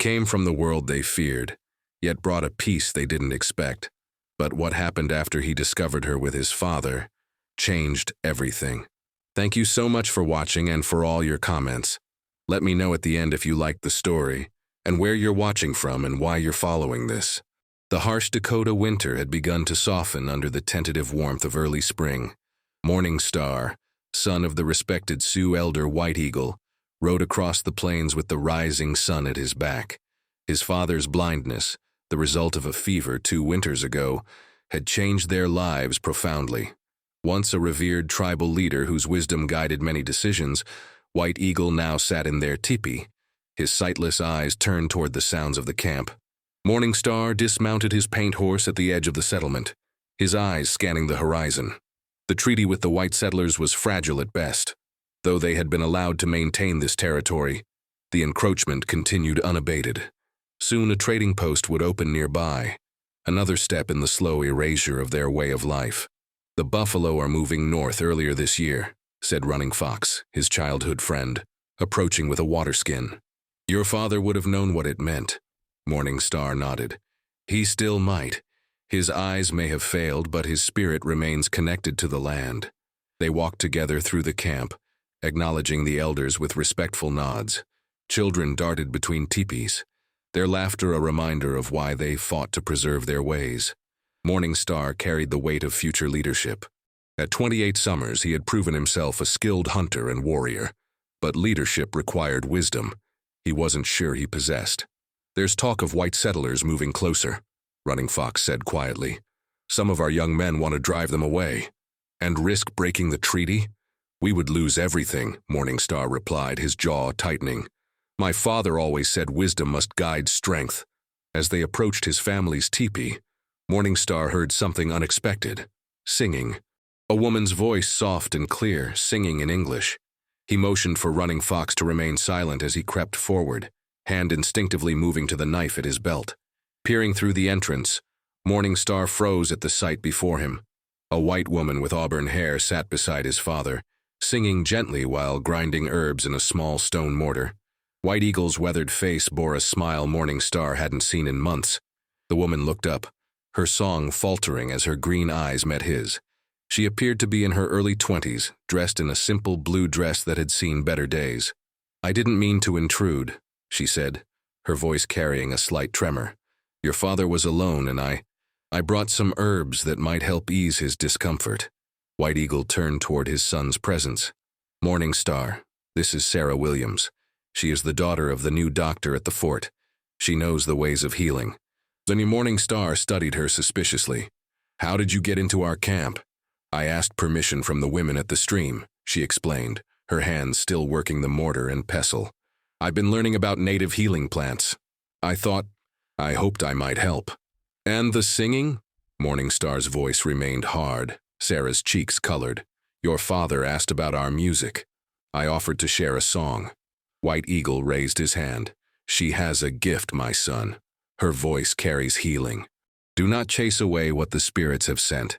came from the world they feared, yet brought a peace they didn't expect. But what happened after he discovered her with his father changed everything. Thank you so much for watching and for all your comments. Let me know at the end if you liked the story, and where you're watching from and why you're following this. The harsh Dakota winter had begun to soften under the tentative warmth of early spring. Morning Star, son of the respected Sioux elder White Eagle, rode across the plains with the rising sun at his back. His father's blindness, the result of a fever 2 winters ago, had changed their lives profoundly. Once a revered tribal leader whose wisdom guided many decisions, White Eagle now sat in their tipi, his sightless eyes turned toward the sounds of the camp. Morning Star dismounted his paint horse at the edge of the settlement, his eyes scanning the horizon. The treaty with the white settlers was fragile at best. Though they had been allowed to maintain this territory, the encroachment continued unabated. Soon a trading post would open nearby, another step in the slow erasure of their way of life. The buffalo are moving north earlier this year, said Running Fox, his childhood friend, approaching with a water skin. Your father would have known what it meant. Morning Star nodded. He still might. His eyes may have failed, but his spirit remains connected to the land. They walked together through the camp, acknowledging the elders with respectful nods. Children darted between teepees, their laughter a reminder of why they fought to preserve their ways. Morning Star carried the weight of future leadership. At 28 summers, he had proven himself a skilled hunter and warrior, but leadership required wisdom he wasn't sure he possessed. There's talk of white settlers moving closer, Running Fox said quietly. Some of our young men want to drive them away. And risk breaking the treaty? We would lose everything, Morning Star replied, his jaw tightening. My father always said wisdom must guide strength. As they approached his family's teepee, Morning Star heard something unexpected. Singing. A woman's voice, soft and clear, singing in English. He motioned for Running Fox to remain silent as he crept forward, hand instinctively moving to the knife at his belt. Peering through the entrance, Morning Star froze at the sight before him. A white woman with auburn hair sat beside his father, singing gently while grinding herbs in a small stone mortar. White Eagle's weathered face bore a smile Morning Star hadn't seen in months. The woman looked up, her song faltering as her green eyes met his. She appeared to be in her early 20s, dressed in a simple blue dress that had seen better days. I didn't mean to intrude, she said, her voice carrying a slight tremor. Your father was alone, and I brought some herbs that might help ease his discomfort. White Eagle turned toward his son's presence. Morning Star, this is Sarah Williams. She is the daughter of the new doctor at the fort. She knows the ways of healing. The new Morning Star studied her suspiciously. How did you get into our camp? I asked permission from the women at the stream, she explained, her hands still working the mortar and pestle. I've been learning about native healing plants. I hoped I might help. And the singing? Morning Star's voice remained hard. Sarah's cheeks colored. Your father asked about our music. I offered to share a song. White Eagle raised his hand. She has a gift, my son. Her voice carries healing. Do not chase away what the spirits have sent.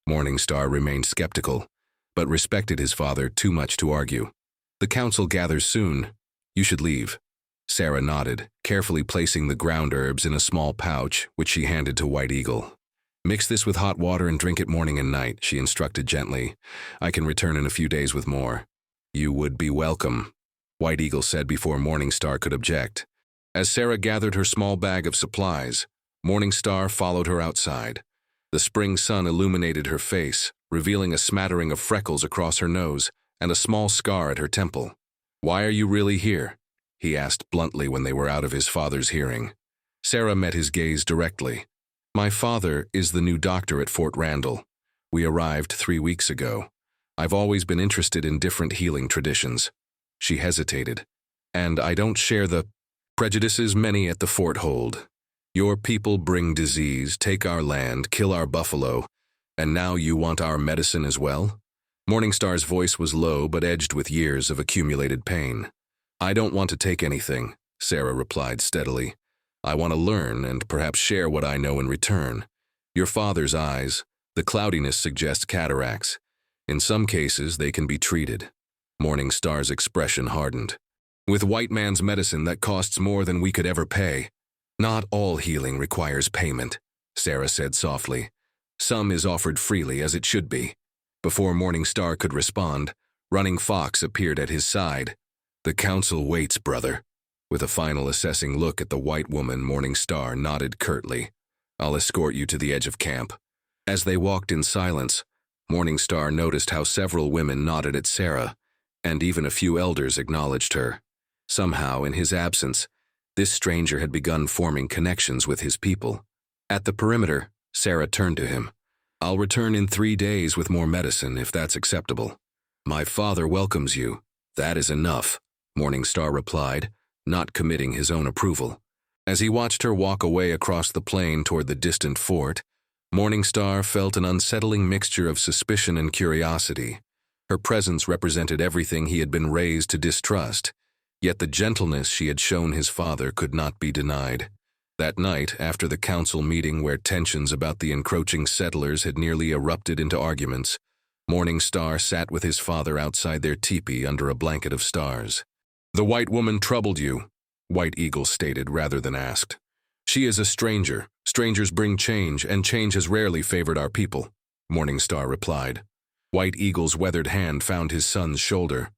Morning Star remained skeptical, but respected his father too much to argue. The council gathers soon. You should leave. Sarah nodded, carefully placing the ground herbs in a small pouch, which she handed to White Eagle. Mix this with hot water and drink it morning and night, she instructed gently. I can return in a few days with more. You would be welcome, White Eagle said before Morning Star could object. As Sarah gathered her small bag of supplies, Morning Star followed her outside. The spring sun illuminated her face, revealing a smattering of freckles across her nose and a small scar at her temple. Why are you really here? He asked bluntly when they were out of his father's hearing. Sarah met his gaze directly. My father is the new doctor at Fort Randall. We arrived 3 weeks ago. I've always been interested in different healing traditions. She hesitated. And I don't share the prejudices many at the fort hold. Your people bring disease, take our land, kill our buffalo, and now you want our medicine as well? Morning Star's voice was low but edged with years of accumulated pain. I don't want to take anything, Sarah replied steadily. I want to learn and perhaps share what I know in return. Your father's eyes, the cloudiness suggests cataracts. In some cases, they can be treated. Morning Star's expression hardened. with white man's medicine that costs more than we could ever pay. Not all healing requires payment, Sarah said softly. Some is offered freely, as it should be. Before Morningstar could respond, Running Fox appeared at his side. The council waits, brother. With a final assessing look at the white woman, Morningstar nodded curtly. I'll escort you to the edge of camp. As they walked in silence, Morningstar noticed how several women nodded at Sarah, and even a few elders acknowledged her. Somehow, in his absence, this stranger had begun forming connections with his people. At the perimeter, Sarah turned to him. I'll return in 3 days with more medicine, if that's acceptable. My father welcomes you. That is enough, Morningstar replied, not committing his own approval. As he watched her walk away across the plain toward the distant fort, Morningstar felt an unsettling mixture of suspicion and curiosity. Her presence represented everything he had been raised to distrust, yet the gentleness she had shown his father could not be denied. That night, after the council meeting where tensions about the encroaching settlers had nearly erupted into arguments, Morningstar sat with his father outside their teepee under a blanket of stars. The white woman troubled you, White Eagle stated rather than asked. She is a stranger. Strangers bring change, and change has rarely favored our people, Morningstar replied. White Eagle's weathered hand found his son's shoulder.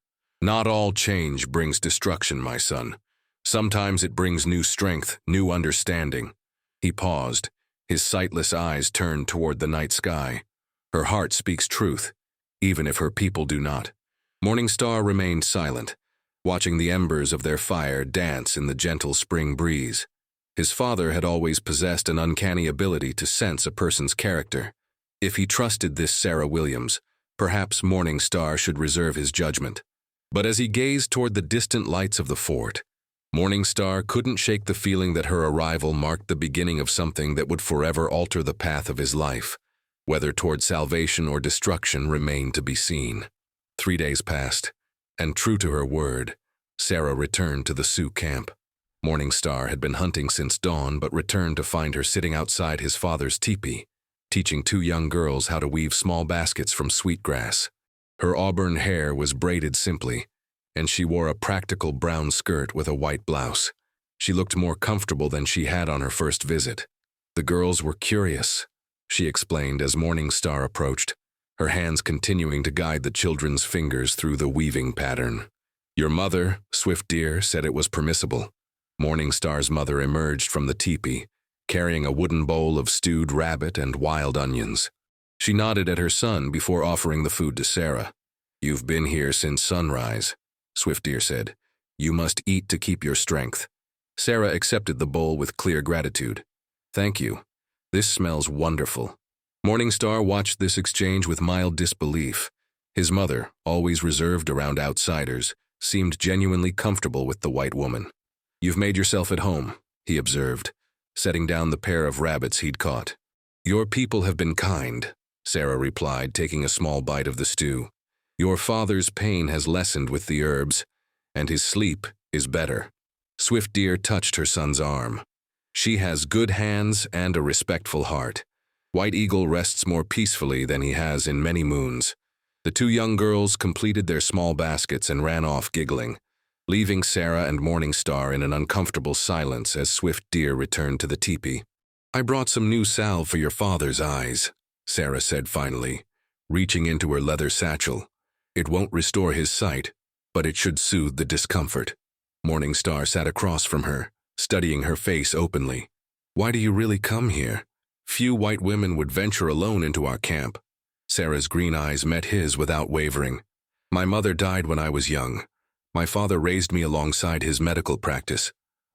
Not all change brings destruction, my son. Sometimes it brings new strength, new understanding. He paused, his sightless eyes turned toward the night sky. Her heart speaks truth, even if her people do not. Morningstar remained silent, watching the embers of their fire dance in the gentle spring breeze. His father had always possessed an uncanny ability to sense a person's character. If he trusted this Sarah Williams, perhaps Morningstar should reserve his judgment. But as he gazed toward the distant lights of the fort, Morningstar couldn't shake the feeling that her arrival marked the beginning of something that would forever alter the path of his life. Whether toward salvation or destruction remained to be seen. 3 days passed, and true to her word, Sarah returned to the Sioux camp. Morningstar had been hunting since dawn but returned to find her sitting outside his father's teepee, teaching 2 young girls how to weave small baskets from sweetgrass. Her auburn hair was braided simply, and she wore a practical brown skirt with a white blouse. She looked more comfortable than she had on her first visit. The girls were curious, she explained as Morningstar approached, her hands continuing to guide the children's fingers through the weaving pattern. Your mother, Swift Deer, said it was permissible. Morningstar's mother emerged from the teepee, carrying a wooden bowl of stewed rabbit and wild onions. She nodded at her son before offering the food to Sarah. You've been here since sunrise, Swift Deer said. You must eat to keep your strength. Sarah accepted the bowl with clear gratitude. Thank you. This smells wonderful. Morningstar watched this exchange with mild disbelief. His mother, always reserved around outsiders, seemed genuinely comfortable with the white woman. You've made yourself at home, he observed, setting down the pair of rabbits he'd caught. Your people have been kind, Sarah replied, taking a small bite of the stew. Your father's pain has lessened with the herbs, and his sleep is better. Swift Deer touched her son's arm. She has good hands and a respectful heart. White Eagle rests more peacefully than he has in many moons. The 2 young girls completed their small baskets and ran off giggling, leaving Sarah and Morningstar in an uncomfortable silence as Swift Deer returned to the teepee. I brought some new salve for your father's eyes, Sarah said finally, reaching into her leather satchel. It won't restore his sight, but it should soothe the discomfort. Morningstar sat across from her, studying her face openly. Why do you really come here? Few white women would venture alone into our camp. Sarah's green eyes met his without wavering. My mother died when I was young. My father raised me alongside his medical practice.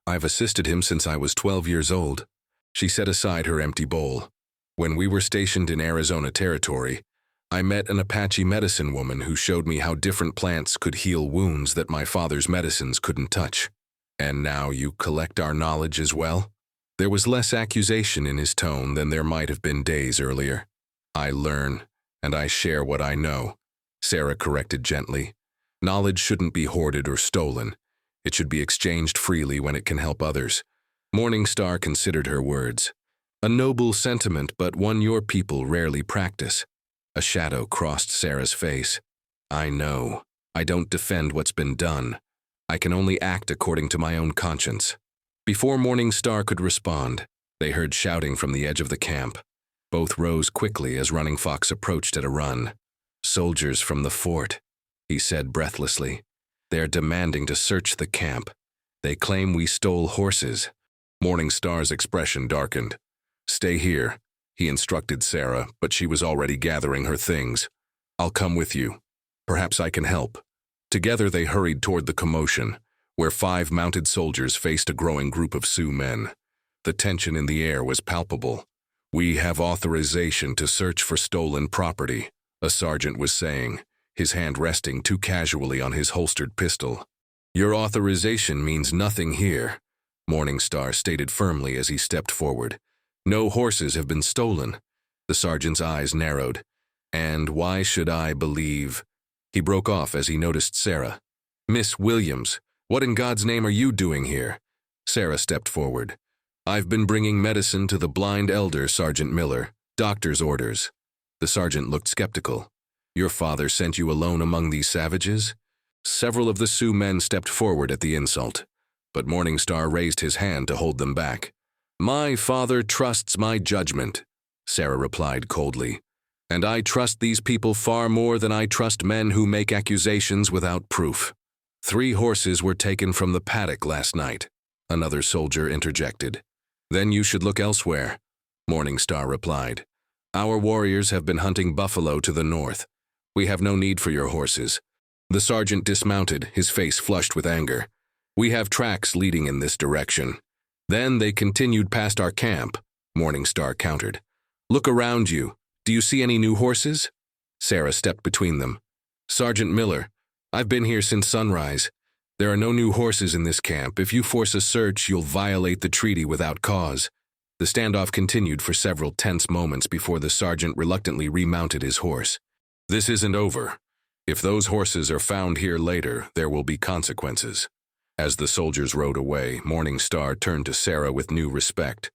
I've assisted him since I was 12 years old. She set aside her empty bowl. When we were stationed in Arizona Territory, I met an Apache medicine woman who showed me how different plants could heal wounds that my father's medicines couldn't touch. And now you collect our knowledge as well? There was less accusation in his tone than there might have been days earlier. I learn, and I share what I know, Sarah corrected gently. Knowledge shouldn't be hoarded or stolen. It should be exchanged freely when it can help others. Morningstar considered her words. A noble sentiment, but one your people rarely practice. A shadow crossed Sarah's face. I know. I don't defend what's been done. I can only act according to my own conscience." Before Morning Star could respond, they heard shouting from the edge of the camp. Both rose quickly as Running Fox approached at a run. "Soldiers from the fort," he said breathlessly. "They're demanding to search the camp. They claim we stole horses." Morning Star's expression darkened. "Stay here," he instructed Sarah, but she was already gathering her things. "I'll come with you. Perhaps I can help." Together they hurried toward the commotion, where 5 mounted soldiers faced a growing group of Sioux men. The tension in the air was palpable. "We have authorization to search for stolen property," a sergeant was saying, his hand resting too casually on his holstered pistol. "Your authorization means nothing here," Morning Star stated firmly as he stepped forward. "No horses have been stolen." The sergeant's eyes narrowed. "And why should I believe—" He broke off as he noticed Sarah. "Miss Williams, what in God's name are you doing here?" Sarah stepped forward. "I've been bringing medicine to the blind elder, Sergeant Miller. Doctor's orders." The sergeant looked skeptical. "Your father sent you alone among these savages?" Several of the Sioux men stepped forward at the insult, but Morning Star raised his hand to hold them back. "My father trusts my judgment," Sarah replied coldly. "And I trust these people far more than I trust men who make accusations without proof." 3 horses were taken from the paddock last night, another soldier interjected. "Then you should look elsewhere," Morning Star replied. "Our warriors have been hunting buffalo to the north. We have no need for your horses." The sergeant dismounted, his face flushed with anger. "We have tracks leading in this direction." "Then they continued past our camp," Morning Star countered. "Look around you. Do you see any new horses?" Sarah stepped between them. "Sergeant Miller, I've been here since sunrise. There are no new horses in this camp. If you force a search, you'll violate the treaty without cause." The standoff continued for several tense moments before the sergeant reluctantly remounted his horse. "This isn't over. If those horses are found here later, there will be consequences." As the soldiers rode away, Morning Star turned to Sarah with new respect.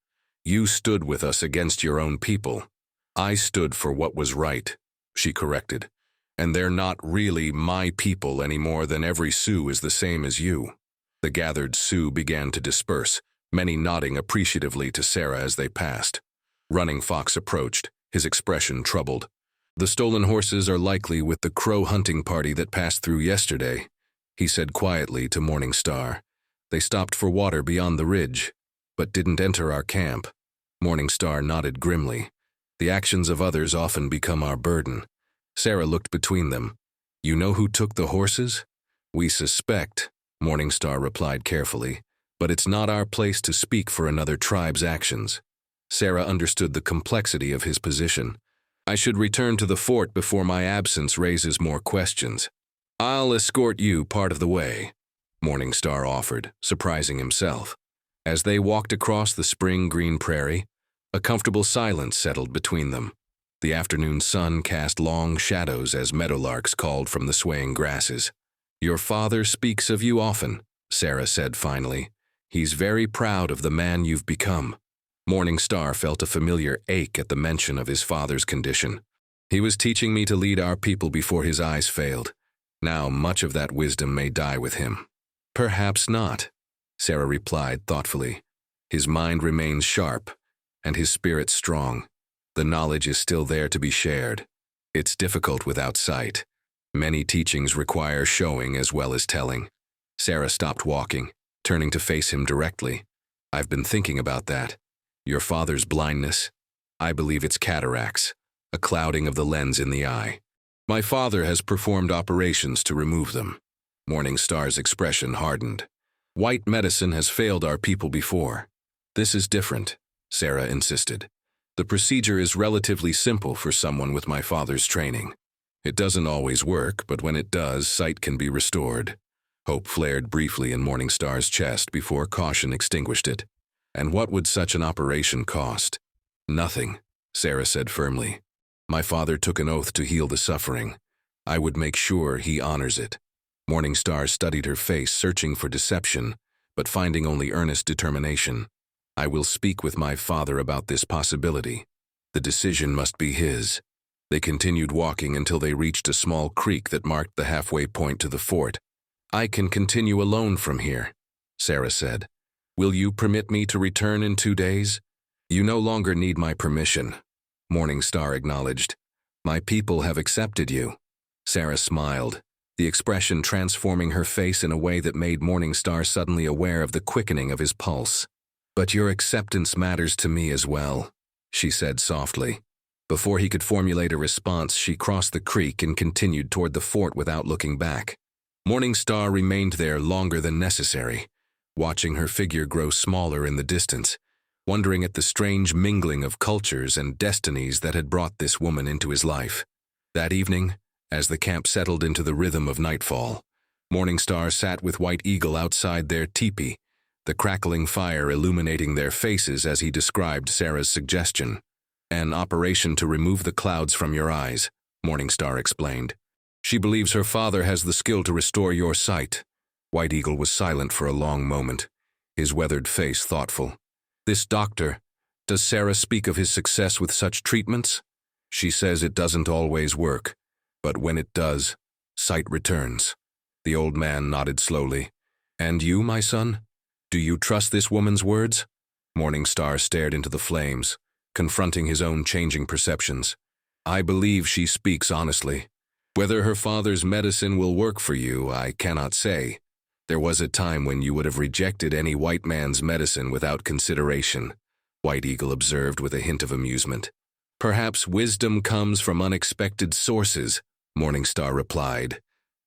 "You stood with us against your own people." "I stood for what was right," she corrected. "And they're not really my people any more than every Sioux is the same as you." The gathered Sioux began to disperse, many nodding appreciatively to Sarah as they passed. Running Fox approached, his expression troubled. "The stolen horses are likely with the crow hunting party that passed through yesterday," he said quietly to Morning Star. "They stopped for water beyond the ridge, but didn't enter our camp." Morning Star nodded grimly. "The actions of others often become our burden." Sarah looked between them. "You know who took the horses?" "We suspect," Morning Star replied carefully, "but it's not our place to speak for another tribe's actions." Sarah understood the complexity of his position. "I should return to the fort before my absence raises more questions." "I'll escort you part of the way," Morning Star offered, surprising himself. As they walked across the spring-green prairie, a comfortable silence settled between them. The afternoon sun cast long shadows as meadowlarks called from the swaying grasses. "Your father speaks of you often," Sarah said finally. "He's very proud of the man you've become." Morning Star felt a familiar ache at the mention of his father's condition. "He was teaching me to lead our people before his eyes failed. Now much of that wisdom may die with him." "Perhaps not," Sarah replied thoughtfully. "His mind remains sharp, and his spirit strong. The knowledge is still there to be shared. It's difficult without sight. Many teachings require showing as well as telling." Sarah stopped walking, turning to face him directly. "I've been thinking about that. Your father's blindness. I believe it's cataracts, a clouding of the lens in the eye. My father has performed operations to remove them." Morning Star's expression hardened. "White medicine has failed our people before. This is different," Sarah insisted. "The procedure is relatively simple for someone with my father's training. It doesn't always work, but when it does, sight can be restored." Hope flared briefly in Morning Star's chest before caution extinguished it. "And what would such an operation cost?" "Nothing," Sarah said firmly. "My father took an oath to heal the suffering. I would make sure he honors it." Morning Star studied her face, searching for deception, but finding only earnest determination. "I will speak with my father about this possibility. The decision must be his." They continued walking until they reached a small creek that marked the halfway point to the fort. I can continue alone from here, Sarah said. Will you permit me to return in 2 days? You no longer need my permission, Morningstar acknowledged. My people have accepted you. Sarah smiled, the expression transforming her face in a way that made Morningstar suddenly aware of the quickening of his pulse. But your acceptance matters to me as well, she said softly. Before he could formulate a response, she crossed the creek and continued toward the fort without looking back. Morningstar remained there longer than necessary, watching her figure grow smaller in the distance, wondering at the strange mingling of cultures and destinies that had brought this woman into his life. That evening, as the camp settled into the rhythm of nightfall, Morningstar sat with White Eagle outside their tipi, the crackling fire illuminating their faces as he described Sarah's suggestion. An operation to remove the clouds from your eyes, Morningstar explained. She believes her father has the skill to restore your sight. White Eagle was silent for a long moment, his weathered face thoughtful. This doctor, does Sarah speak of his success with such treatments? She says it doesn't always work, but when it does, sight returns. The old man nodded slowly. And you, my son? Do you trust this woman's words? Morningstar stared into the flames, confronting his own changing perceptions. I believe she speaks honestly. Whether her father's medicine will work for you, I cannot say. There was a time when you would have rejected any white man's medicine without consideration, White Eagle observed with a hint of amusement. Perhaps wisdom comes from unexpected sources, Morningstar replied,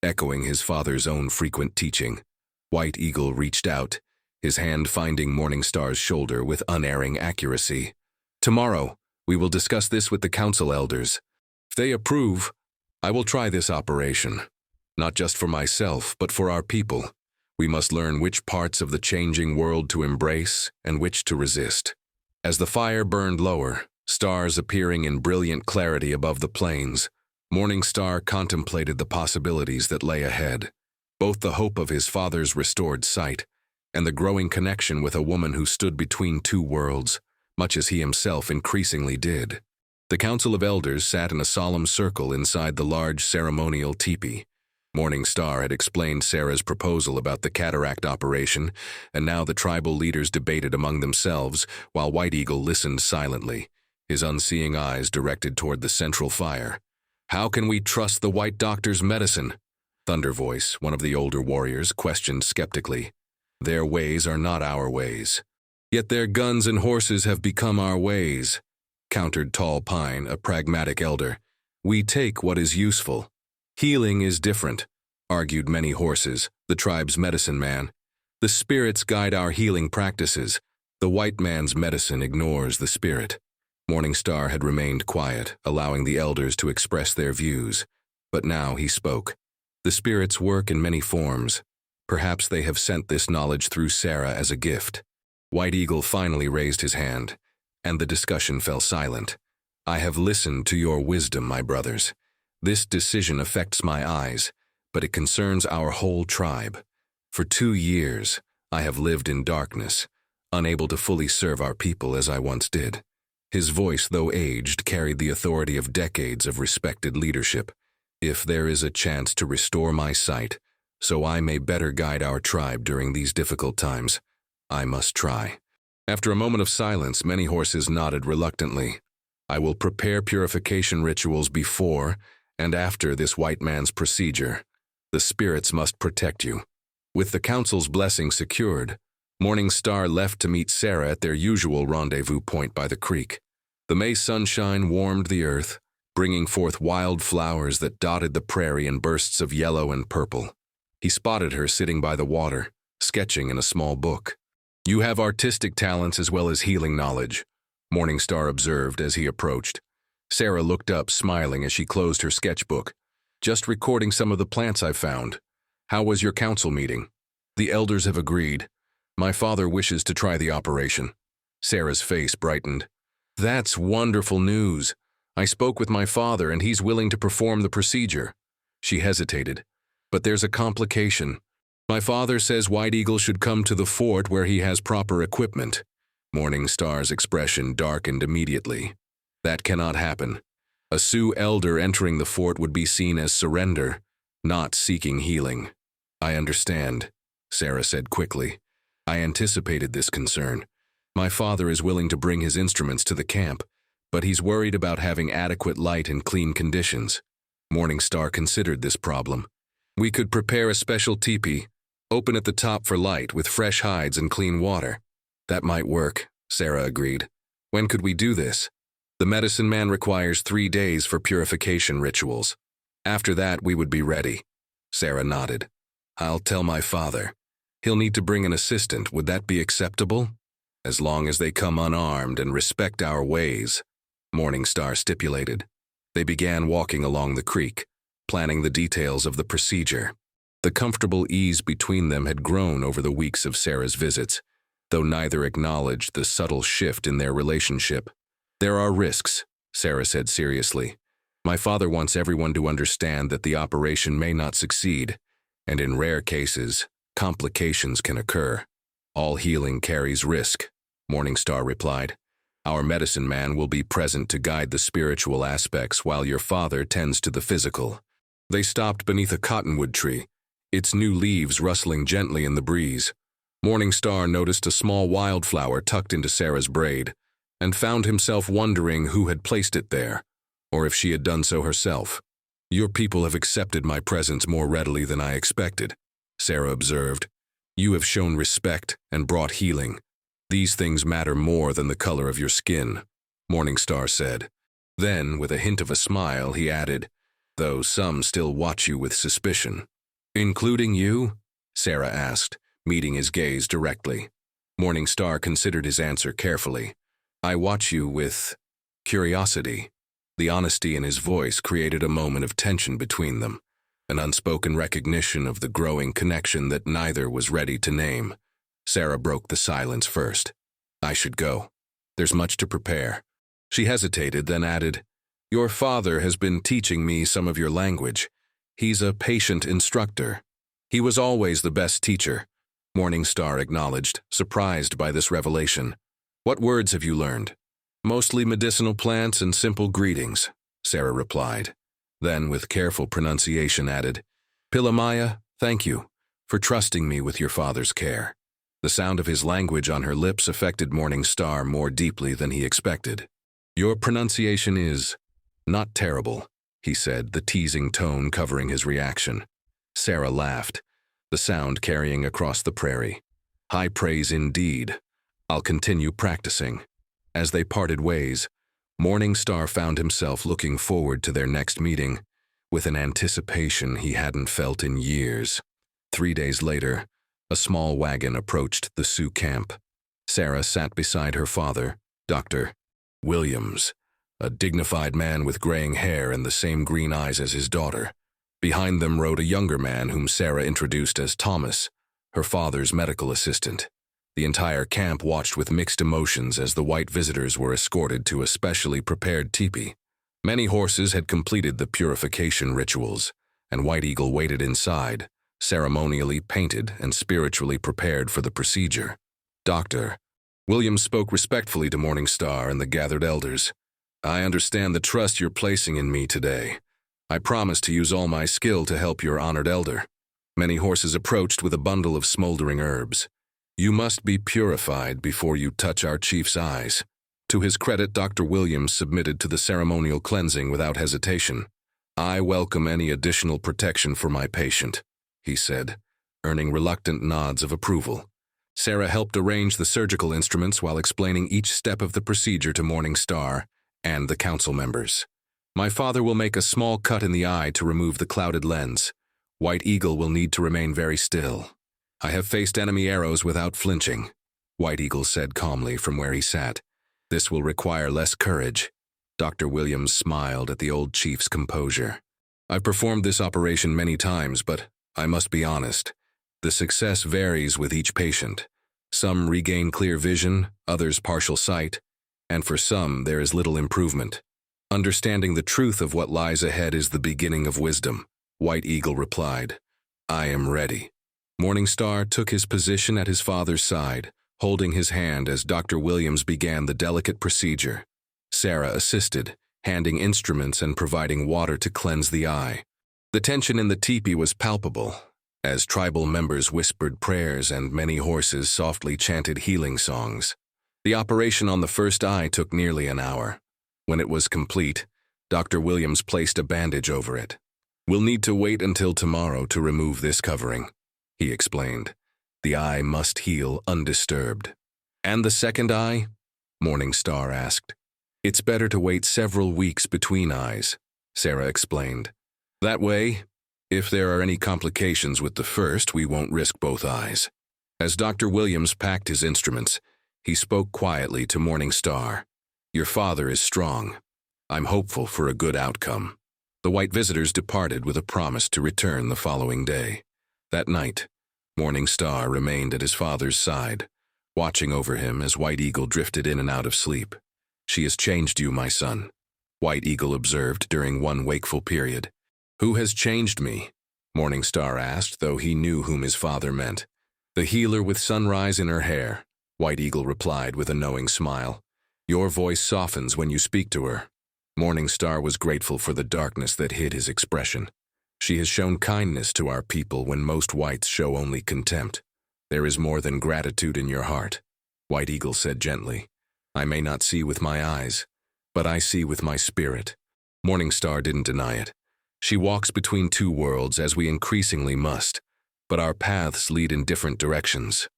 echoing his father's own frequent teaching. White Eagle reached out, his hand finding Morningstar's shoulder with unerring accuracy. Tomorrow, we will discuss this with the council elders. If they approve, I will try this operation. Not just for myself, but for our people. We must learn which parts of the changing world to embrace and which to resist. As the fire burned lower, stars appearing in brilliant clarity above the plains, Morningstar contemplated the possibilities that lay ahead. Both the hope of his father's restored sight and the growing connection with a woman who stood between two worlds, much as he himself increasingly did. The Council of Elders sat in a solemn circle inside the large ceremonial teepee. Morningstar had explained Sarah's proposal about the cataract operation, and now the tribal leaders debated among themselves while White Eagle listened silently, his unseeing eyes directed toward the central fire. How can we trust the White Doctor's medicine? Thunder Voice, one of the older warriors, questioned skeptically. Their ways are not our ways. Yet their guns and horses have become our ways, countered Tall Pine, a pragmatic elder. We take what is useful. Healing is different, argued Many Horses, the tribe's medicine man. The spirits guide our healing practices. The white man's medicine ignores the spirit. Morningstar had remained quiet, allowing the elders to express their views. But now he spoke. The spirits work in many forms. Perhaps they have sent this knowledge through Sarah as a gift. White Eagle finally raised his hand, and the discussion fell silent. I have listened to your wisdom, my brothers. This decision affects my eyes, but it concerns our whole tribe. For 2 years, I have lived in darkness, unable to fully serve our people as I once did. His voice, though aged, carried the authority of decades of respected leadership. If there is a chance to restore my sight, so I may better guide our tribe during these difficult times, I must try. After a moment of silence, Many Horses nodded reluctantly. I will prepare purification rituals before and after this white man's procedure. The spirits must protect you. With the council's blessing secured, Morningstar left to meet Sarah at their usual rendezvous point by the creek. The May sunshine warmed the earth, bringing forth wild flowers that dotted the prairie in bursts of yellow and purple. He spotted her sitting by the water, sketching in a small book. You have artistic talents as well as healing knowledge, Morningstar observed as he approached. Sarah looked up, smiling as she closed her sketchbook. Just recording some of the plants I found. How was your council meeting? The elders have agreed. My father wishes to try the operation. Sarah's face brightened. That's wonderful news. I spoke with my father and he's willing to perform the procedure. She hesitated. But there's a complication. My father says White Eagle should come to the fort where he has proper equipment. Morningstar's expression darkened immediately. That cannot happen. A Sioux elder entering the fort would be seen as surrender, not seeking healing. I understand, Sarah said quickly. I anticipated this concern. My father is willing to bring his instruments to the camp, but he's worried about having adequate light and clean conditions. Morningstar considered this problem. We could prepare a special tipi, open at the top for light with fresh hides and clean water. That might work, Sarah agreed. When could we do this? The medicine man requires 3 days for purification rituals. After that, we would be ready. Sarah nodded. I'll tell my father. He'll need to bring an assistant. Would that be acceptable? As long as they come unarmed and respect our ways, Morningstar stipulated. They began walking along the creek, planning the details of the procedure. The comfortable ease between them had grown over the weeks of Sarah's visits, though neither acknowledged the subtle shift in their relationship. There are risks, Sarah said seriously. My father wants everyone to understand that the operation may not succeed, and in rare cases, complications can occur. All healing carries risk, Morningstar replied. Our medicine man will be present to guide the spiritual aspects while your father tends to the physical. They stopped beneath a cottonwood tree, its new leaves rustling gently in the breeze. Morningstar noticed a small wildflower tucked into Sarah's braid, and found himself wondering who had placed it there, or if she had done so herself. Your people have accepted my presence more readily than I expected, Sarah observed. You have shown respect and brought healing. These things matter more than the color of your skin, Morningstar said. Then, with a hint of a smile, he added, though some still watch you with suspicion. Including you? Sarah asked, meeting his gaze directly. Morningstar considered his answer carefully. I watch you with curiosity. The honesty in his voice created a moment of tension between them, an unspoken recognition of the growing connection that neither was ready to name. Sarah broke the silence first. I should go. There's much to prepare. She hesitated, then added, Your father has been teaching me some of your language. He's a patient instructor. He was always the best teacher, Morningstar acknowledged, surprised by this revelation. What words have you learned? Mostly medicinal plants and simple greetings, Sarah replied. Then, with careful pronunciation, added, Pilamaya, thank you for trusting me with your father's care. The sound of his language on her lips affected Morningstar more deeply than he expected. Your pronunciation is not terrible, he said, the teasing tone covering his reaction. Sarah laughed, the sound carrying across the prairie. High praise indeed. I'll continue practicing. As they parted ways, Morningstar found himself looking forward to their next meeting with an anticipation he hadn't felt in years. 3 days later, a small wagon approached the Sioux camp. Sarah sat beside her father, Dr. Williams, a dignified man with graying hair and the same green eyes as his daughter. Behind them rode a younger man whom Sarah introduced as Thomas, her father's medical assistant. The entire camp watched with mixed emotions as the white visitors were escorted to a specially prepared teepee. Many horses had completed the purification rituals, and White Eagle waited inside, ceremonially painted and spiritually prepared for the procedure. Dr. Williams spoke respectfully to Morningstar and the gathered elders. I understand the trust you're placing in me today. I promise to use all my skill to help your honored elder. Many horses approached with a bundle of smoldering herbs. You must be purified before you touch our chief's eyes. To his credit, Dr. Williams submitted to the ceremonial cleansing without hesitation. I welcome any additional protection for my patient, he said, earning reluctant nods of approval. Sarah helped arrange the surgical instruments while explaining each step of the procedure to Morningstar and the council members. My father will make a small cut in the eye to remove the clouded lens. White Eagle will need to remain very still. I have faced enemy arrows without flinching, White Eagle said calmly from where he sat. This will require less courage. Dr. Williams smiled at the old chief's composure. I've performed this operation many times, but I must be honest. The success varies with each patient. Some regain clear vision, others partial sight, and for some there is little improvement. Understanding the truth of what lies ahead is the beginning of wisdom, White Eagle replied. I am ready. Morningstar took his position at his father's side, holding his hand as Dr. Williams began the delicate procedure. Sarah assisted, handing instruments and providing water to cleanse the eye. The tension in the teepee was palpable, as tribal members whispered prayers and many horses softly chanted healing songs. The operation on the first eye took nearly an hour. When it was complete, Dr. Williams placed a bandage over it. "We'll need to wait until tomorrow to remove this covering," he explained. "The eye must heal undisturbed." "And the second eye?" Morningstar asked. "It's better to wait several weeks between eyes," Sarah explained. "That way, if there are any complications with the first, we won't risk both eyes." As Dr. Williams packed his instruments, he spoke quietly to Morningstar. "Your father is strong. I'm hopeful for a good outcome." The white visitors departed with a promise to return the following day. That night, Morningstar remained at his father's side, watching over him as White Eagle drifted in and out of sleep. "She has changed you, my son," White Eagle observed during one wakeful period. "Who has changed me?" Morningstar asked, though he knew whom his father meant. "The healer with sunrise in her hair," White Eagle replied with a knowing smile. "Your voice softens when you speak to her." Morningstar was grateful for the darkness that hid his expression. "She has shown kindness to our people when most whites show only contempt. There is more than gratitude in your heart," White Eagle said gently. "I may not see with my eyes, but I see with my spirit." Morningstar didn't deny it. "She walks between two worlds, as we increasingly must, but our paths lead in different directions."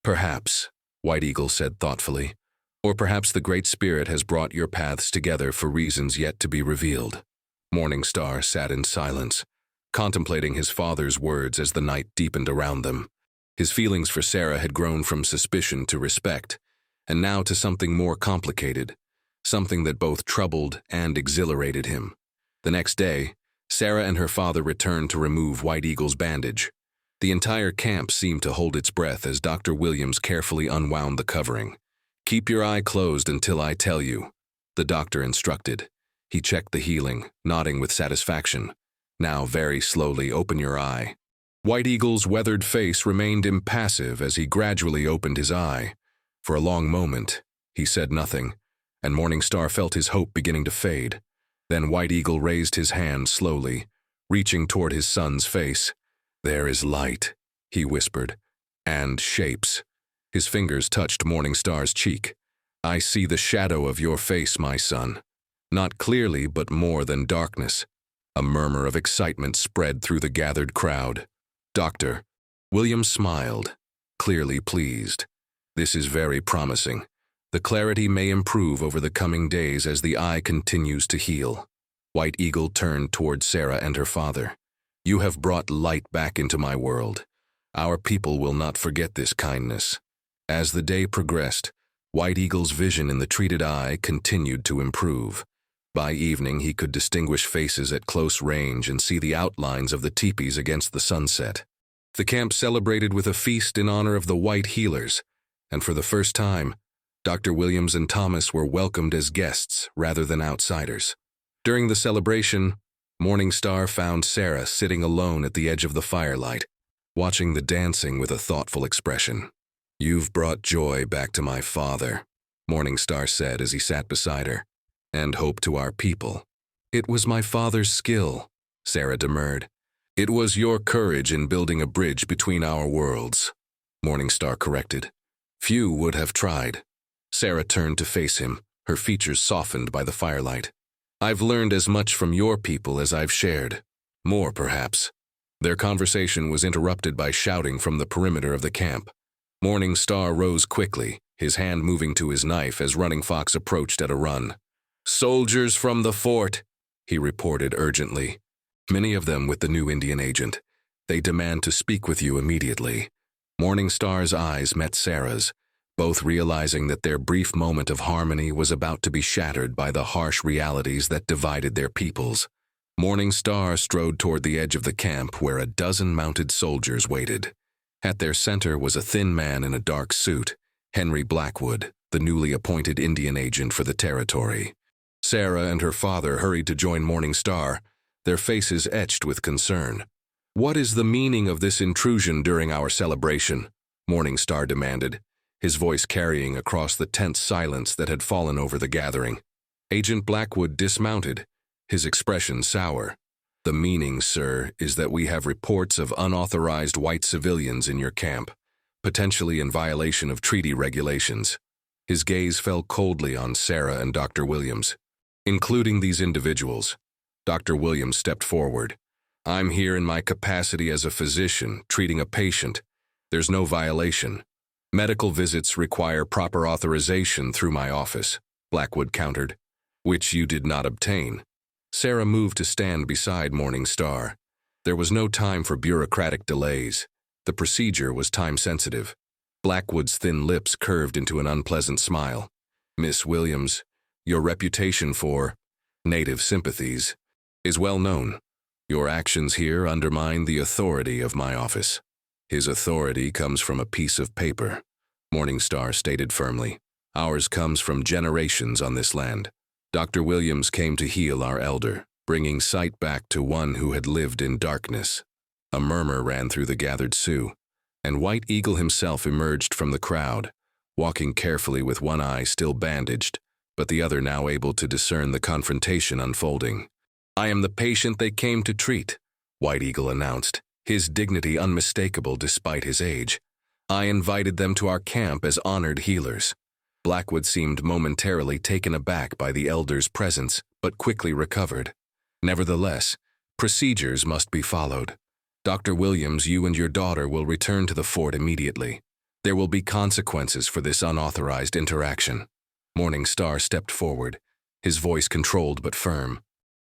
"Perhaps," White Eagle said thoughtfully, "or perhaps the Great Spirit has brought your paths together for reasons yet to be revealed." Morningstar sat in silence, contemplating his father's words as the night deepened around them. His feelings for Sarah had grown from suspicion to respect, and now to something more complicated, something that both troubled and exhilarated him. The next day, Sarah and her father returned to remove White Eagle's bandage. The entire camp seemed to hold its breath as Dr. Williams carefully unwound the covering. "Keep your eye closed until I tell you," the doctor instructed. He checked the healing, nodding with satisfaction. "Now very slowly open your eye." White Eagle's weathered face remained impassive as he gradually opened his eye. For a long moment, he said nothing, and Morningstar felt his hope beginning to fade. Then White Eagle raised his hand slowly, reaching toward his son's face. "There is light," he whispered, "and shapes." His fingers touched Morningstar's cheek. "I see the shadow of your face, my son. Not clearly, but more than darkness." A murmur of excitement spread through the gathered crowd. "Doctor," Williams smiled, clearly pleased. "This is very promising. The clarity may improve over the coming days as the eye continues to heal." White Eagle turned toward Sarah and her father. "You have brought light back into my world. Our people will not forget this kindness." As the day progressed, White Eagle's vision in the treated eye continued to improve. By evening, he could distinguish faces at close range and see the outlines of the teepees against the sunset. The camp celebrated with a feast in honor of the white healers, and for the first time, Dr. Williams and Thomas were welcomed as guests rather than outsiders. During the celebration, Morningstar found Sarah sitting alone at the edge of the firelight, watching the dancing with a thoughtful expression. "You've brought joy back to my father," Morningstar said as he sat beside her, "and hope to our people." "It was my father's skill," Sarah demurred. "It was your courage in building a bridge between our worlds," Morningstar corrected. "Few would have tried." Sarah turned to face him, her features softened by the firelight. "I've learned as much from your people as I've shared. More, perhaps." Their conversation was interrupted by shouting from the perimeter of the camp. Morningstar rose quickly, his hand moving to his knife as Running Fox approached at a run. "Soldiers from the fort," he reported urgently. "Many of them with the new Indian agent. They demand to speak with you immediately." Morningstar's eyes met Sarah's, both realizing that their brief moment of harmony was about to be shattered by the harsh realities that divided their peoples. Morningstar strode toward the edge of the camp where a dozen mounted soldiers waited. At their center was a thin man in a dark suit, Henry Blackwood, the newly appointed Indian agent for the territory. Sarah and her father hurried to join Morningstar, their faces etched with concern. "What is the meaning of this intrusion during our celebration?" Morningstar demanded, his voice carrying across the tense silence that had fallen over the gathering. Agent Blackwood dismounted, his expression sour. The meaning, sir, is that we have reports of unauthorized white civilians in your camp, potentially in violation of treaty regulations. His gaze fell coldly on Sarah and Dr. Williams. Including these individuals, Dr. Williams stepped forward. I'm here in my capacity as a physician, treating a patient. There's no violation. Medical visits require proper authorization through my office, Blackwood countered, which you did not obtain. Sarah moved to stand beside Morning Star. There was no time for bureaucratic delays. The procedure was time-sensitive. Blackwood's thin lips curved into an unpleasant smile. Miss Williams, your reputation for native sympathies is well known. Your actions here undermine the authority of my office. His authority comes from a piece of paper, Morningstar stated firmly. Ours comes from generations on this land. Dr. Williams came to heal our elder, bringing sight back to one who had lived in darkness. A murmur ran through the gathered Sioux, and White Eagle himself emerged from the crowd, walking carefully with one eye still bandaged, but the other now able to discern the confrontation unfolding. I am the patient they came to treat, White Eagle announced, his dignity unmistakable despite his age. I invited them to our camp as honored healers. Blackwood seemed momentarily taken aback by the elder's presence, but quickly recovered. Nevertheless, procedures must be followed. Dr. Williams, you and your daughter will return to the fort immediately. There will be consequences for this unauthorized interaction. Morning Star stepped forward, his voice controlled but firm.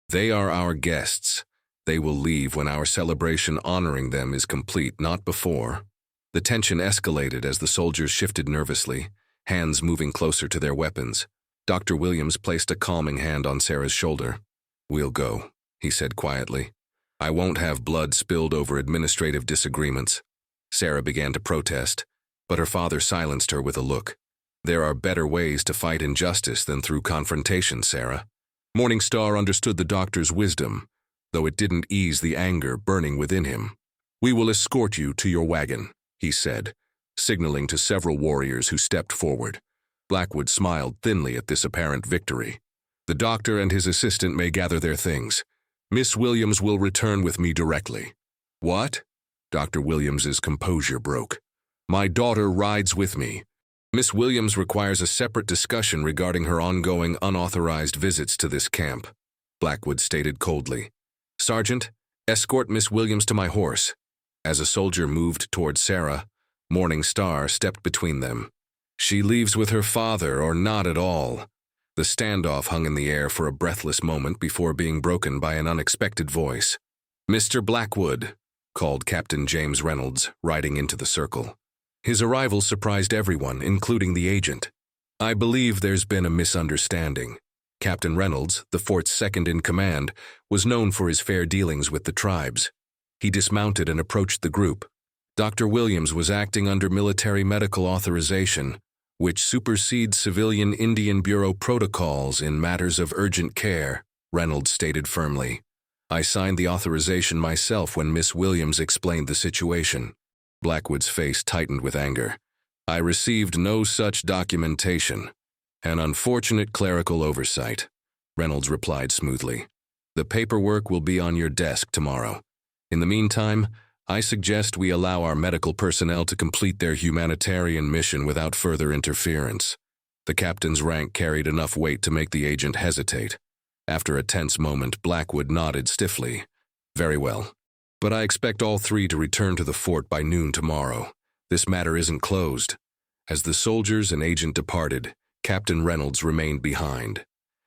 They are our guests. They will leave when our celebration honoring them is complete, not before. The tension escalated as the soldiers shifted nervously, hands moving closer to their weapons. Dr. Williams placed a calming hand on Sarah's shoulder. We'll go, he said quietly. I won't have blood spilled over administrative disagreements. Sarah began to protest, but her father silenced her with a look. There are better ways to fight injustice than through confrontation, Sarah. Morning Star understood the doctor's wisdom, though it didn't ease the anger burning within him. We will escort you to your wagon, he said, signaling to several warriors who stepped forward. Blackwood smiled thinly at this apparent victory. The doctor and his assistant may gather their things. Miss Williams will return with me directly. What? Dr. Williams's composure broke. My daughter rides with me. Miss Williams requires a separate discussion regarding her ongoing unauthorized visits to this camp, Blackwood stated coldly. Sergeant, escort Miss Williams to my horse. As a soldier moved toward Sarah, Morning Star stepped between them. She leaves with her father or not at all. The standoff hung in the air for a breathless moment before being broken by an unexpected voice. Mr. Blackwood, called Captain James Reynolds, riding into the circle. His arrival surprised everyone, including the agent. I believe there's been a misunderstanding. Captain Reynolds, the fort's second-in-command, was known for his fair dealings with the tribes. He dismounted and approached the group. Dr. Williams was acting under military medical authorization, which supersedes civilian Indian Bureau protocols in matters of urgent care, Reynolds stated firmly. I signed the authorization myself when Miss Williams explained the situation. Blackwood's face tightened with anger. I received no such documentation. An unfortunate clerical oversight, Reynolds replied smoothly. The paperwork will be on your desk tomorrow. In the meantime, I suggest we allow our medical personnel to complete their humanitarian mission without further interference. The captain's rank carried enough weight to make the agent hesitate. After a tense moment, Blackwood nodded stiffly. Very well. But I expect all three to return to the fort by noon tomorrow. This matter isn't closed. As the soldiers and agent departed, Captain Reynolds remained behind.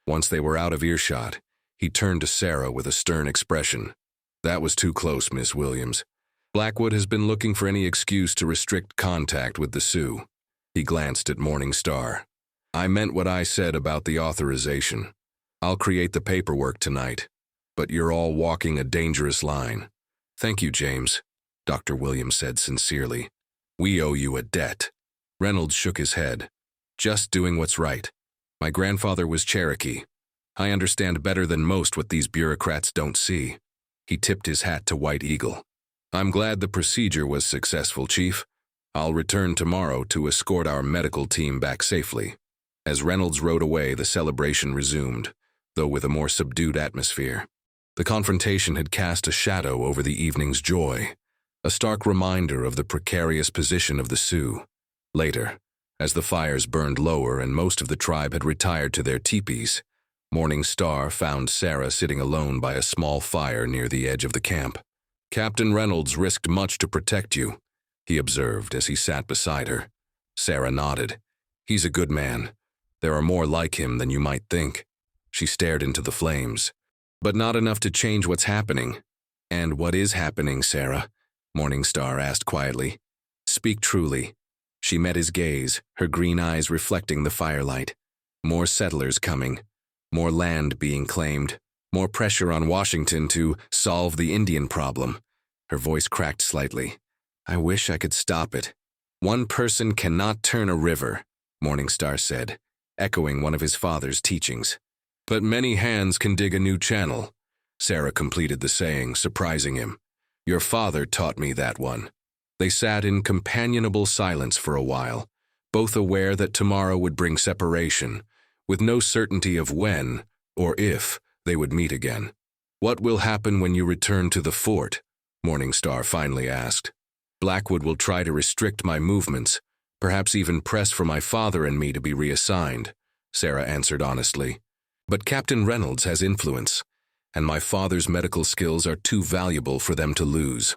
Once they were out of earshot, he turned to Sarah with a stern expression. That was too close, Miss Williams. Blackwood has been looking for any excuse to restrict contact with the Sioux. He glanced at Morning Star. I meant what I said about the authorization. I'll create the paperwork tonight, but you're all walking a dangerous line. Thank you, James, Dr. Williams said sincerely. We owe you a debt. Reynolds shook his head. Just doing what's right. My grandfather was Cherokee. I understand better than most what these bureaucrats don't see. He tipped his hat to White Eagle. I'm glad the procedure was successful, Chief. I'll return tomorrow to escort our medical team back safely. As Reynolds rode away, the celebration resumed, though with a more subdued atmosphere. The confrontation had cast a shadow over the evening's joy, a stark reminder of the precarious position of the Sioux. Later, as the fires burned lower and most of the tribe had retired to their teepees, Morning Star found Sarah sitting alone by a small fire near the edge of the camp. "Captain Reynolds risked much to protect you," he observed as he sat beside her. Sarah nodded. "He's a good man. There are more like him than you might think." She stared into the flames. "But not enough to change what's happening." "And what is happening, Sarah?" Morning Star asked quietly. "Speak truly." She met his gaze, her green eyes reflecting the firelight. "More settlers coming. More land being claimed. More pressure on Washington to solve the Indian problem." Her voice cracked slightly. "I wish I could stop it." "One person cannot turn a river," Morning Star said, echoing one of his father's teachings. "But many hands can dig a new channel." Sarah completed the saying, surprising him. "Your father taught me that one." They sat in companionable silence for a while, both aware that tomorrow would bring separation, with no certainty of when or if they would meet again. "What will happen when you return to the fort?" Morning Star finally asked. "Blackwood will try to restrict my movements, perhaps even press for my father and me to be reassigned," Sarah answered honestly. "But Captain Reynolds has influence, and my father's medical skills are too valuable for them to lose."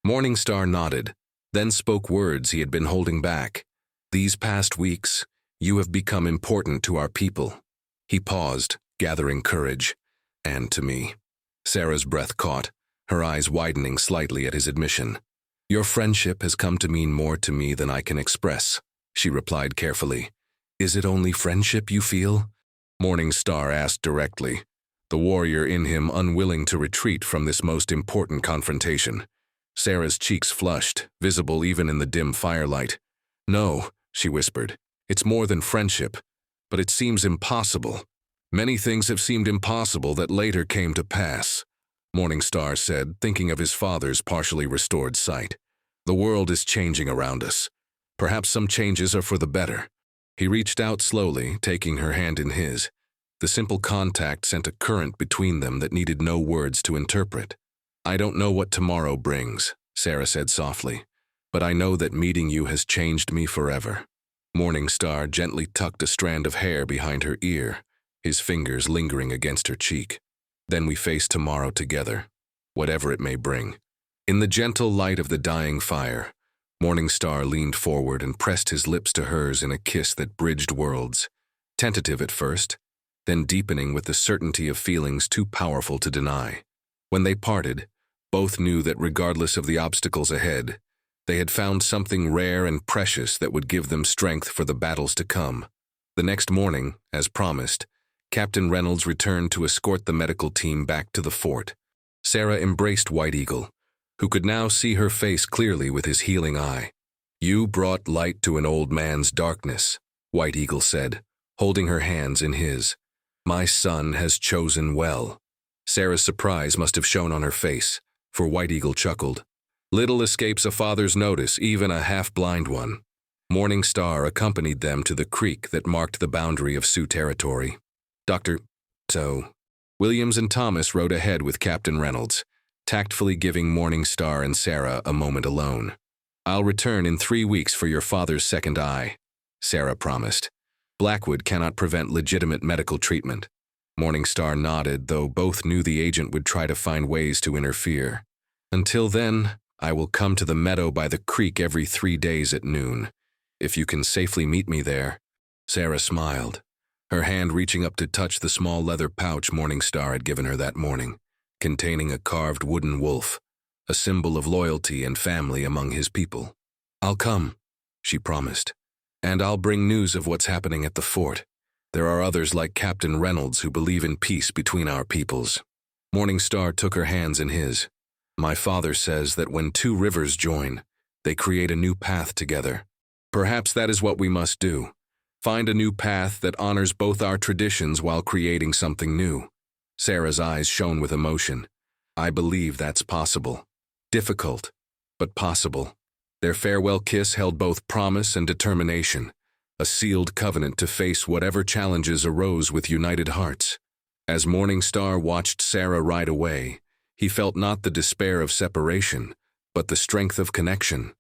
Morning Star nodded, then spoke words he had been holding back. "These past weeks, you have become important to our people." He paused, gathering courage. "And to me." Sarah's breath caught, her eyes widening slightly at his admission. "Your friendship has come to mean more to me than I can express," she replied carefully. "Is it only friendship you feel?" Morning Star asked directly, the warrior in him unwilling to retreat from this most important confrontation. Sarah's cheeks flushed, visible even in the dim firelight. "No," she whispered, "it's more than friendship, but it seems impossible. Many things have seemed impossible that later came to pass," Morning Star said, thinking of his father's partially restored sight. "The world is changing around us. Perhaps some changes are for the better." He reached out slowly, taking her hand in his. The simple contact sent a current between them that needed no words to interpret. "I don't know what tomorrow brings," Sarah said softly, "but I know that meeting you has changed me forever." Morning Star gently tucked a strand of hair behind her ear, his fingers lingering against her cheek. "Then we face tomorrow together, whatever it may bring." In the gentle light of the dying fire, Morning Star leaned forward and pressed his lips to hers in a kiss that bridged worlds, tentative at first, then deepening with the certainty of feelings too powerful to deny. When they parted, both knew that regardless of the obstacles ahead, they had found something rare and precious that would give them strength for the battles to come. The next morning, as promised, Captain Reynolds returned to escort the medical team back to the fort. Sarah embraced White Eagle, who could now see her face clearly with his healing eye. "You brought light to an old man's darkness," White Eagle said, holding her hands in his. "My son has chosen well." Sarah's surprise must have shown on her face, for White Eagle chuckled. "Little escapes a father's notice, even a half-blind one." Morning Star accompanied them to the creek that marked the boundary of Sioux territory. So, Williams and Thomas rode ahead with Captain Reynolds, tactfully giving Morning Star and Sarah a moment alone. "I'll return in 3 weeks for your father's second eye," Sarah promised. "Blackwood cannot prevent legitimate medical treatment." Morning Star nodded, though both knew the agent would try to find ways to interfere. "Until then, I will come to the meadow by the creek every 3 days at noon, if you can safely meet me there." Sarah smiled, her hand reaching up to touch the small leather pouch Morning Star had given her that morning, containing a carved wooden wolf, a symbol of loyalty and family among his people. "I'll come," she promised, "and I'll bring news of what's happening at the fort. There are others like Captain Reynolds who believe in peace between our peoples." Morning Star took her hands in his. "My father says that when 2 rivers join, they create a new path together. Perhaps that is what we must do. Find a new path that honors both our traditions while creating something new." Sarah's eyes shone with emotion. "I believe that's possible. Difficult, but possible." Their farewell kiss held both promise and determination, a sealed covenant to face whatever challenges arose with united hearts. As Morningstar watched Sarah ride away, he felt not the despair of separation, but the strength of connection.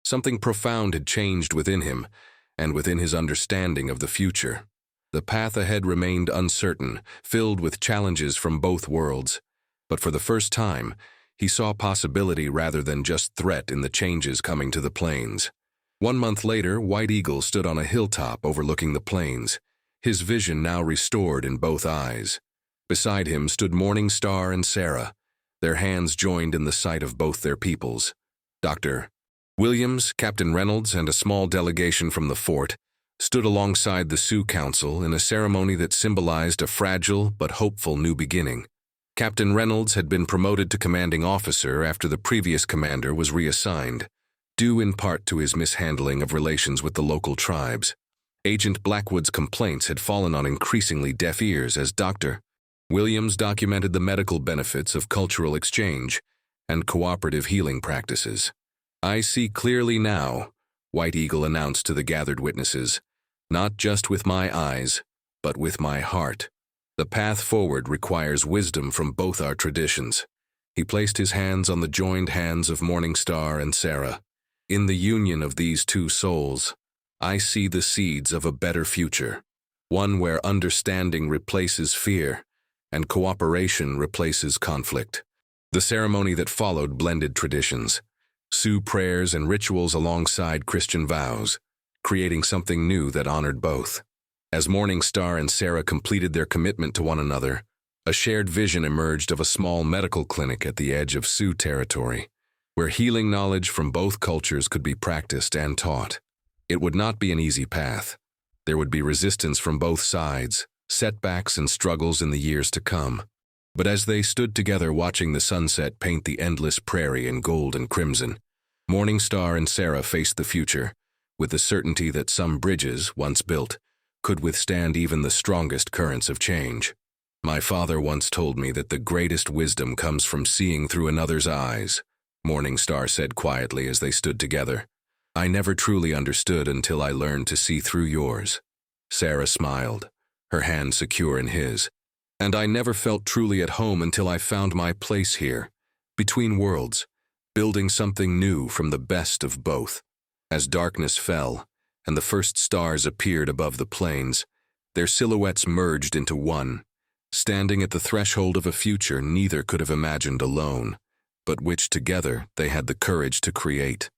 Something profound had changed within him, and within his understanding of the future. The path ahead remained uncertain, filled with challenges from both worlds. But for the first time, he saw possibility rather than just threat in the changes coming to the plains. 1 month later, White Eagle stood on a hilltop overlooking the plains, his vision now restored in both eyes. Beside him stood Morningstar and Sarah, their hands joined in the sight of both their peoples. Dr. Williams, Captain Reynolds, and a small delegation from the fort stood alongside the Sioux Council in a ceremony that symbolized a fragile but hopeful new beginning. Captain Reynolds had been promoted to commanding officer after the previous commander was reassigned, due in part to his mishandling of relations with the local tribes. Agent Blackwood's complaints had fallen on increasingly deaf ears as Dr. Williams documented the medical benefits of cultural exchange and cooperative healing practices. "I see clearly now," White Eagle announced to the gathered witnesses, "not just with my eyes, but with my heart. The path forward requires wisdom from both our traditions." He placed his hands on the joined hands of Morningstar and Sarah. "In the union of these two souls, I see the seeds of a better future, one where understanding replaces fear and cooperation replaces conflict." The ceremony that followed blended traditions, Sioux prayers and rituals alongside Christian vows, creating something new that honored both. As Morningstar and Sarah completed their commitment to one another, a shared vision emerged of a small medical clinic at the edge of Sioux territory, where healing knowledge from both cultures could be practiced and taught. It would not be an easy path. There would be resistance from both sides, setbacks and struggles in the years to come. But as they stood together watching the sunset paint the endless prairie in gold and crimson, Morningstar and Sarah faced the future, with the certainty that some bridges, once built, could withstand even the strongest currents of change. "My father once told me that the greatest wisdom comes from seeing through another's eyes," Morningstar said quietly as they stood together. "I never truly understood until I learned to see through yours." Sarah smiled, her hand secure in his. "And I never felt truly at home until I found my place here, between worlds, building something new from the best of both." As darkness fell, and the first stars appeared above the plains, their silhouettes merged into one, standing at the threshold of a future neither could have imagined alone, but which together they had the courage to create.